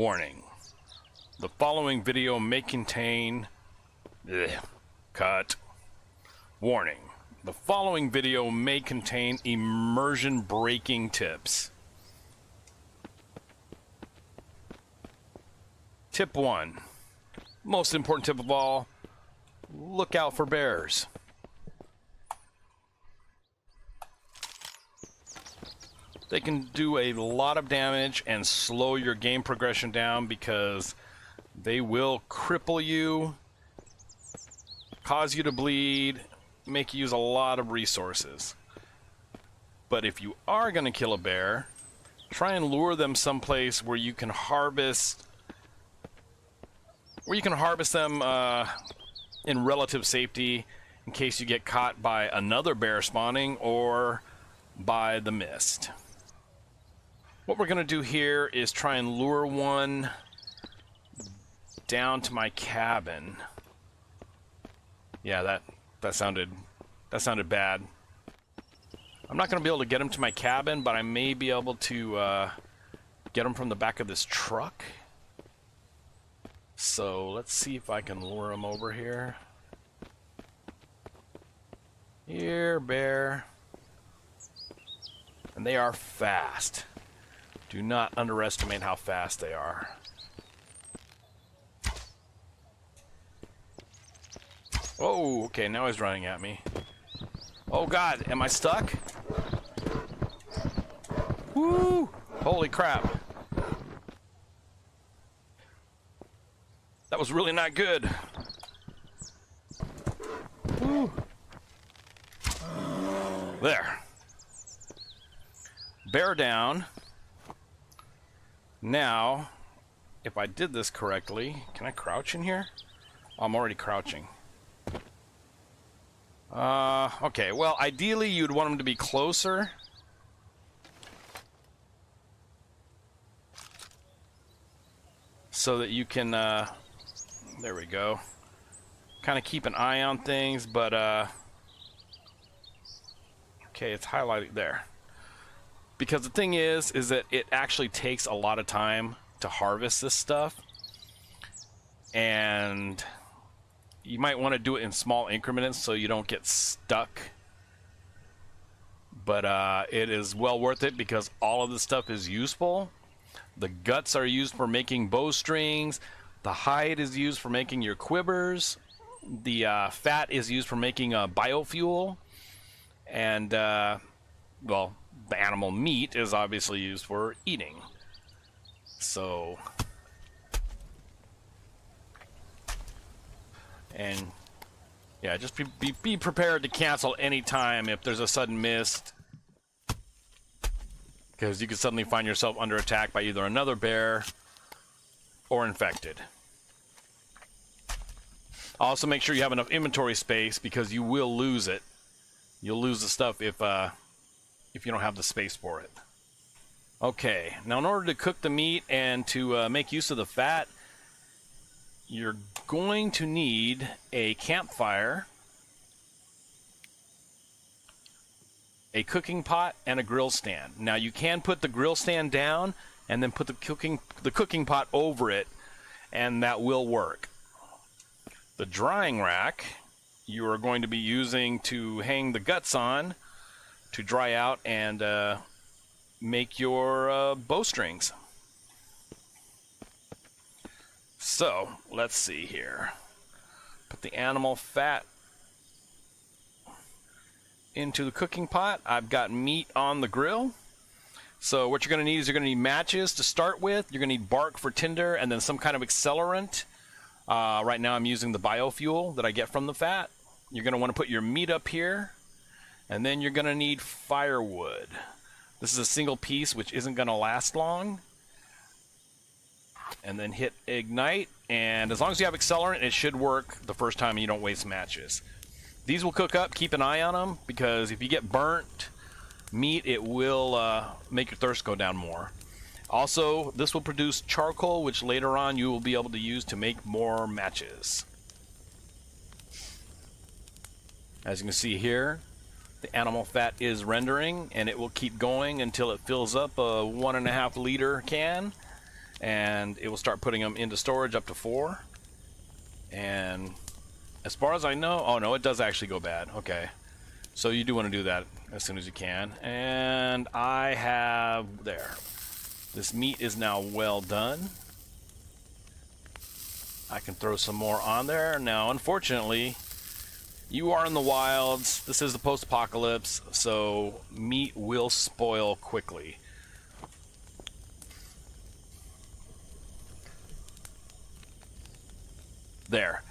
Warning. The following video may contain... Cut. Warning. The following video may contain immersion breaking tips. Tip 1. Most important tip of all, look out for bears. They can do a lot of damage and slow your game progression down because they will cripple you, cause you to bleed, make you use a lot of resources. But if you are going to kill a bear, try and lure them someplace where you can harvest them in relative safety in case you get caught by another bear spawning or by the mist. What we're going to do here is try and lure one down to my cabin. Yeah, that sounded bad. I'm not going to be able to get him to my cabin, but I may be able to get him from the back of this truck. So let's see if I can lure him over here. Here, bear. And they are fast. Do not underestimate how fast they are. Oh, okay, now he's running at me. Oh God, am I stuck? Woo! Holy crap. That was really not good. Woo. There. Bear down. Now, if I did this correctly, can I crouch in here? Oh, I'm already crouching. Okay, well, ideally you'd want them to be closer. So that you can, there we go. Kind of keep an eye on things, but, okay, it's highlighted there. Because the thing is that it actually takes a lot of time to harvest this stuff. And you might want to do it in small increments so you don't get stuck. But it is well worth it because all of this stuff is useful. The guts are used for making bowstrings. The hide is used for making your quivers. The fat is used for making biofuel. And, well, the animal meat is obviously used for eating. So, and yeah, just be prepared to cancel anytime if there's a sudden mist, because you could suddenly find yourself under attack by either another bear or infected. Also, make sure you have enough inventory space because you will lose it. You'll lose the stuff if you don't have the space for it. Okay, now in order to cook the meat and to make use of the fat, you're going to need a campfire, a cooking pot, and a grill stand. Now you can put the grill stand down and then put the cooking pot over it, and that will work. The drying rack you are going to be using to hang the guts on to dry out and make your bowstrings. So, let's see here. Put the animal fat into the cooking pot. I've got meat on the grill. So what you're going to need is you're going to need matches to start with. You're going to need bark for tinder and then some kind of accelerant. Right now I'm using the biofuel that I get from the fat. You're going to want to put your meat up here. And then you're going to need firewood. This is a single piece which isn't going to last long. And then hit ignite. And as long as you have accelerant, it should work the first time and you don't waste matches. These will cook up. Keep an eye on them because if you get burnt meat, it will make your thirst go down more. Also, this will produce charcoal, which later on you will be able to use to make more matches. As you can see here, the animal fat is rendering, and it will keep going until it fills up a 1.5 liter can. and it will start putting them into storage up to 4. And as far as I know, oh no, it does actually go bad. Okay, so you do want to do that as soon as you can. And I have there. This meat is now well done. I can throw some more on there. Now, unfortunately, you are in the wilds. This is the post-apocalypse, so meat will spoil quickly. There.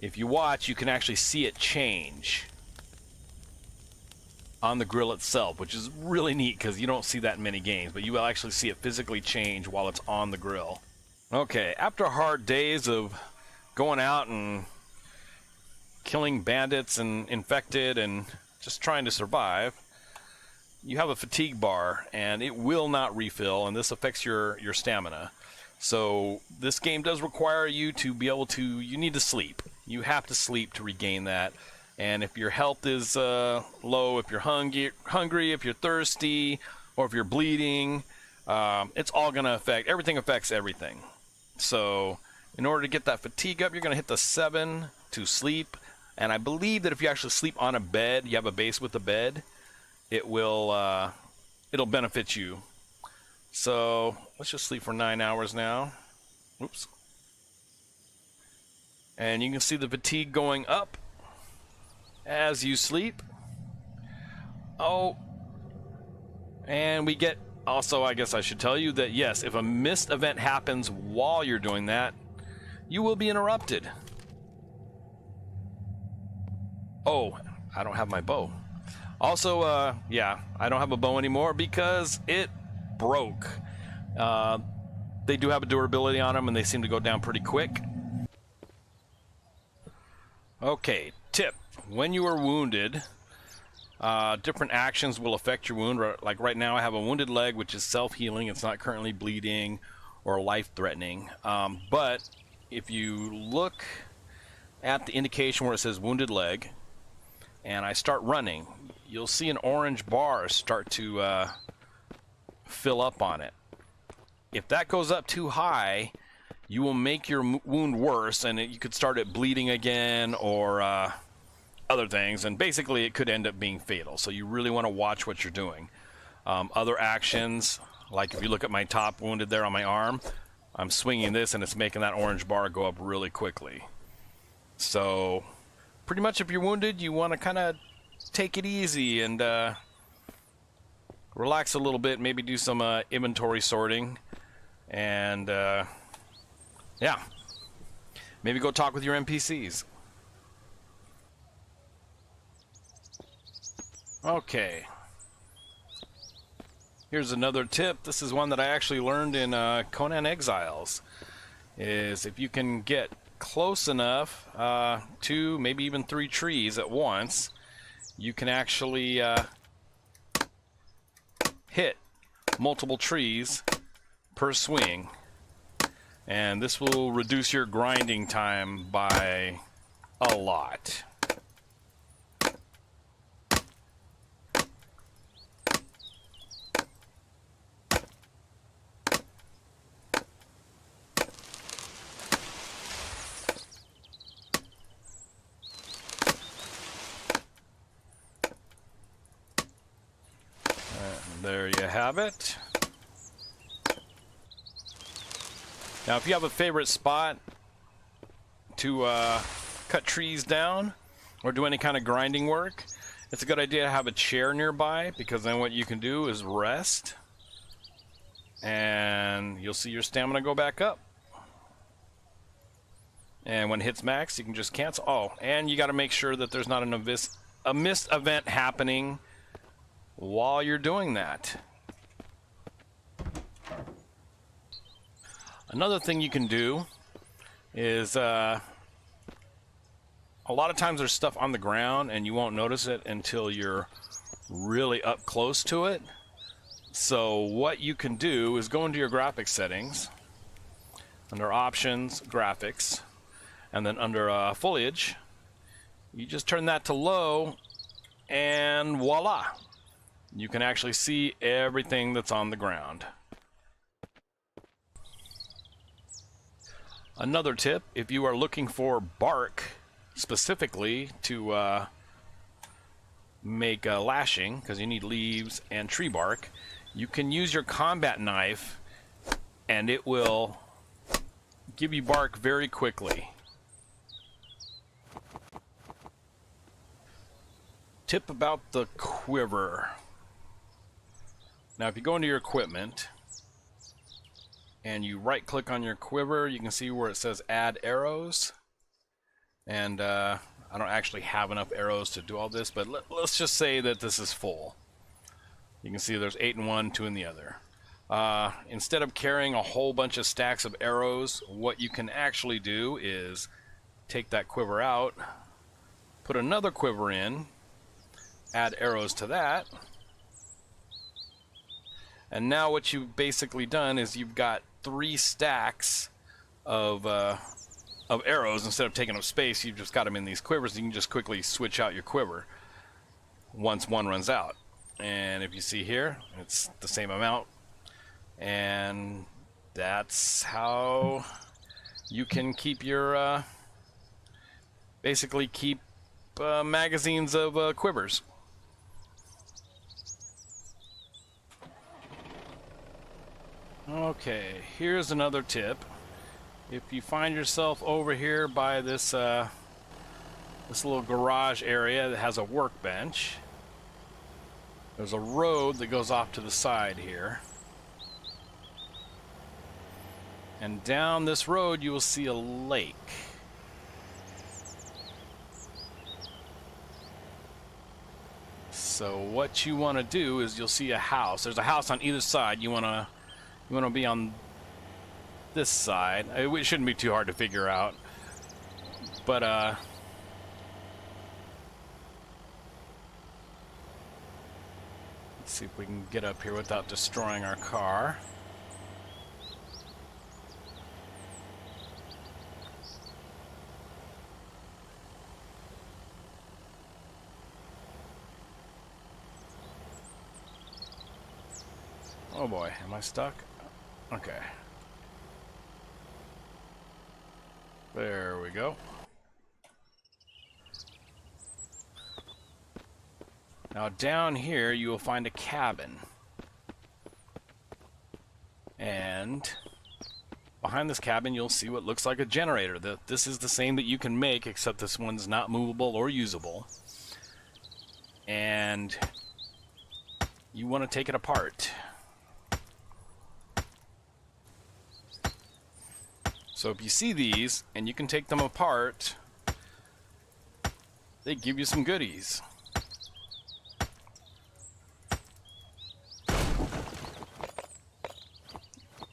If you watch, you can actually see it change on the grill itself, which is really neat because you don't see that in many games, but you will actually see it physically change while it's on the grill. Okay, after hard days of going out and killing bandits and infected and just trying to survive, you have a fatigue bar, and it will not refill, and this affects your stamina. So this game does require you to be able to, you need to sleep. You have to sleep to regain that. And if your health is low, if you're hungry, if you're thirsty, or if you're bleeding, it's all going to affect, everything affects everything. So in order to get that fatigue up, you're going to hit the 7 to sleep. And I believe that if you actually sleep on a bed, you have a base with a bed, it will, it'll benefit you. So let's just sleep for 9 hours now. Oops. And you can see the fatigue going up as you sleep. Oh, and we get, also I guess I should tell you that yes, if a missed event happens while you're doing that, you will be interrupted. Oh, I don't have my bow. Also, yeah, I don't have a bow anymore because it broke. They do have a durability on them, and they seem to go down pretty quick. Okay, tip. When you are wounded, different actions will affect your wound. Like right now I have a wounded leg, which is self-healing. It's not currently bleeding or life-threatening. But if you look at the indication where it says wounded leg, and I start running, you'll see an orange bar start to fill up on it. If that goes up too high, you will make your wound worse, and you could start it bleeding again, or other things, and basically it could end up being fatal. So you really want to watch what you're doing. Other actions, like if you look at my top wounded there on my arm, I'm swinging this and it's making that orange bar go up really quickly. So pretty much if you're wounded, you want to kind of take it easy and relax a little bit, maybe do some inventory sorting, and yeah, maybe go talk with your NPCs. Okay, here's another tip. This is one that I actually learned in Conan Exiles, is if you can get close enough to maybe even 3 trees at once, you can actually hit multiple trees per swing, and this will reduce your grinding time by a lot. There you have it. Now, if you have a favorite spot to cut trees down or do any kind of grinding work, it's a good idea to have a chair nearby, because then what you can do is rest and you'll see your stamina go back up. And when it hits max, you can just cancel. Oh, and you got to make sure that there's not a missed event happening while you're doing that. Another thing you can do is a lot of times there's stuff on the ground and you won't notice it until you're really up close to it. So what you can do is go into your graphics settings, under options, graphics, and then under foliage, you just turn that to low, and voila, you can actually see everything that's on the ground. Another tip, if you are looking for bark specifically to make lashing, because you need leaves and tree bark, you can use your combat knife and it will give you bark very quickly. Tip about the quiver. Now if you go into your equipment and you right click on your quiver, you can see where it says add arrows. And I don't actually have enough arrows to do all this, but let's just say that this is full. You can see there's 8 in one, 2 in the other. Instead of carrying a whole bunch of stacks of arrows, what you can actually do is take that quiver out, put another quiver in, add arrows to that, and now what you've basically done is you've got 3 stacks of arrows. Instead of taking up space, you've just got them in these quivers. You can just quickly switch out your quiver once one runs out. And if you see here, it's the same amount. And that's how you can keep your basically keep magazines of quivers. Okay, here's another tip. If you find yourself over here by this this little garage area that has a workbench, there's a road that goes off to the side here. And down this road you will see a lake. So what you want to do is you'll see a house. There's a house on either side. You want to be on this side. It shouldn't be too hard to figure out. But let's see if we can get up here without destroying our car. Oh boy, am I stuck? Okay. There we go. Now down here you will find a cabin. And behind this cabin you'll see what looks like a generator. This is the same that you can make, except this one's not movable or usable. And you want to take it apart. So if you see these and you can take them apart, they give you some goodies.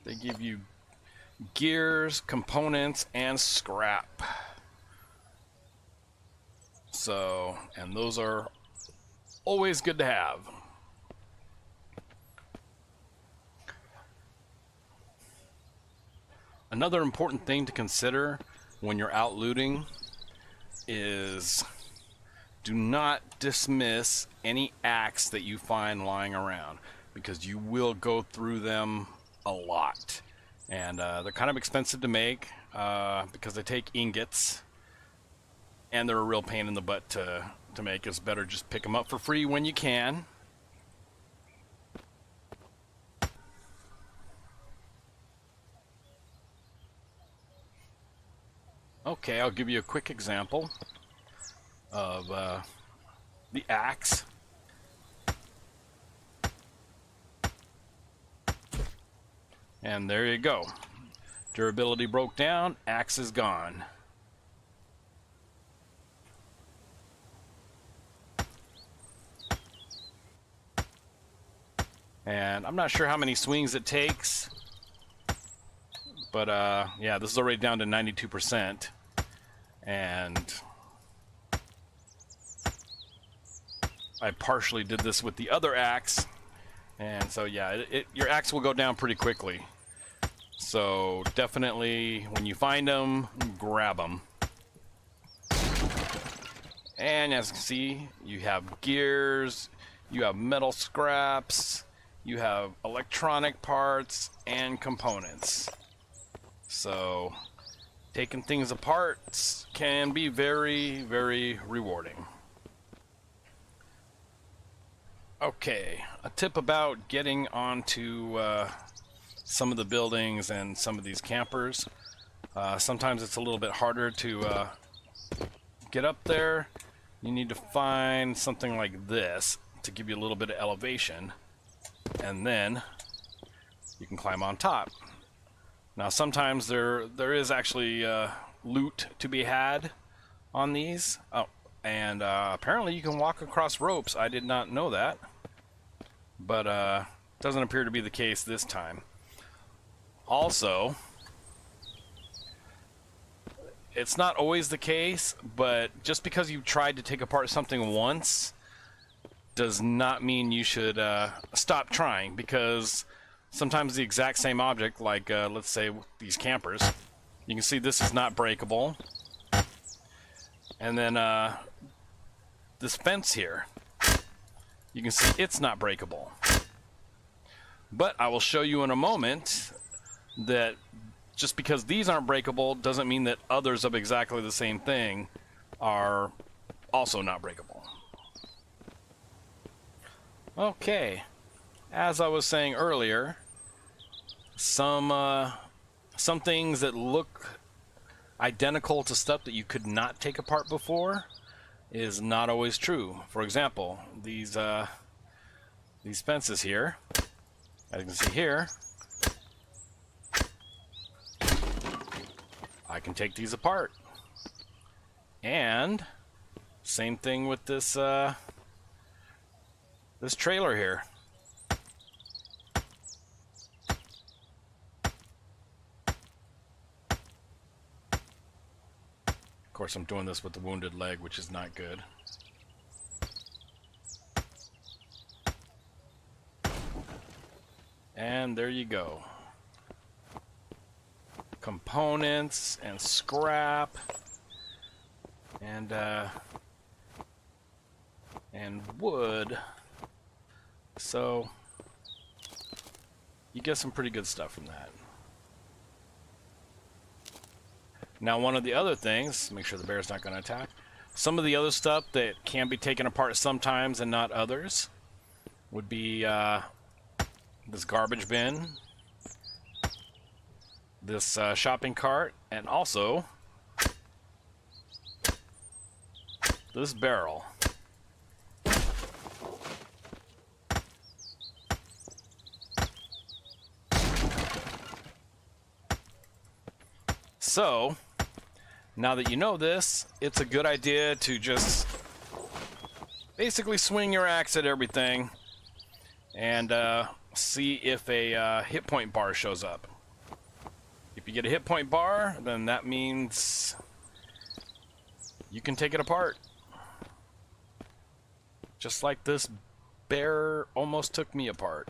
They give you gears, components, and scrap. So, and those are always good to have. Another important thing to consider when you're out looting is do not dismiss any axe that you find lying around, because you will go through them a lot. And they're kind of expensive to make because they take ingots, and they're a real pain in the butt to make. It's better just pick them up for free when you can. Okay, I'll give you a quick example of the axe. And there you go. Durability broke down, axe is gone. And I'm not sure how many swings it takes, but yeah, this is already down to 92%. And I partially did this with the other axe, and so yeah, your axe will go down pretty quickly. So definitely, when you find them, grab them. And as you can see, you have gears, you have metal scraps, you have electronic parts and components. So taking things apart can be very, very rewarding. Okay, a tip about getting onto some of the buildings and some of these campers. Sometimes it's a little bit harder to get up there. You need to find something like this to give you a little bit of elevation, and then you can climb on top. Now sometimes there is actually loot to be had on these. Oh, and apparently you can walk across ropes. I did not know that, but doesn't appear to be the case this time. Also, it's not always the case, but just because you've tried to take apart something once does not mean you should stop trying, because sometimes the exact same object, like let's say these campers, you can see this is not breakable. And then this fence here, you can see it's not breakable. But I will show you in a moment that just because these aren't breakable doesn't mean that others of exactly the same thing are also not breakable. Okay, as I was saying earlier, some things that look identical to stuff that you could not take apart before is not always true. For example, these fences here, as you can see here, I can take these apart. And same thing with this this trailer here. Of course, I'm doing this with the wounded leg, which is not good. And there you go. Components and scrap and wood. So you get some pretty good stuff from that. Now, one of the other things, make sure the bear's not going to attack, some of the other stuff that can be taken apart sometimes and not others would be this garbage bin, this shopping cart, and also this barrel. So, now that you know this, it's a good idea to just basically swing your axe at everything and see if a hit point bar shows up. If you get a hit point bar, then that means you can take it apart. Just like this bear almost took me apart.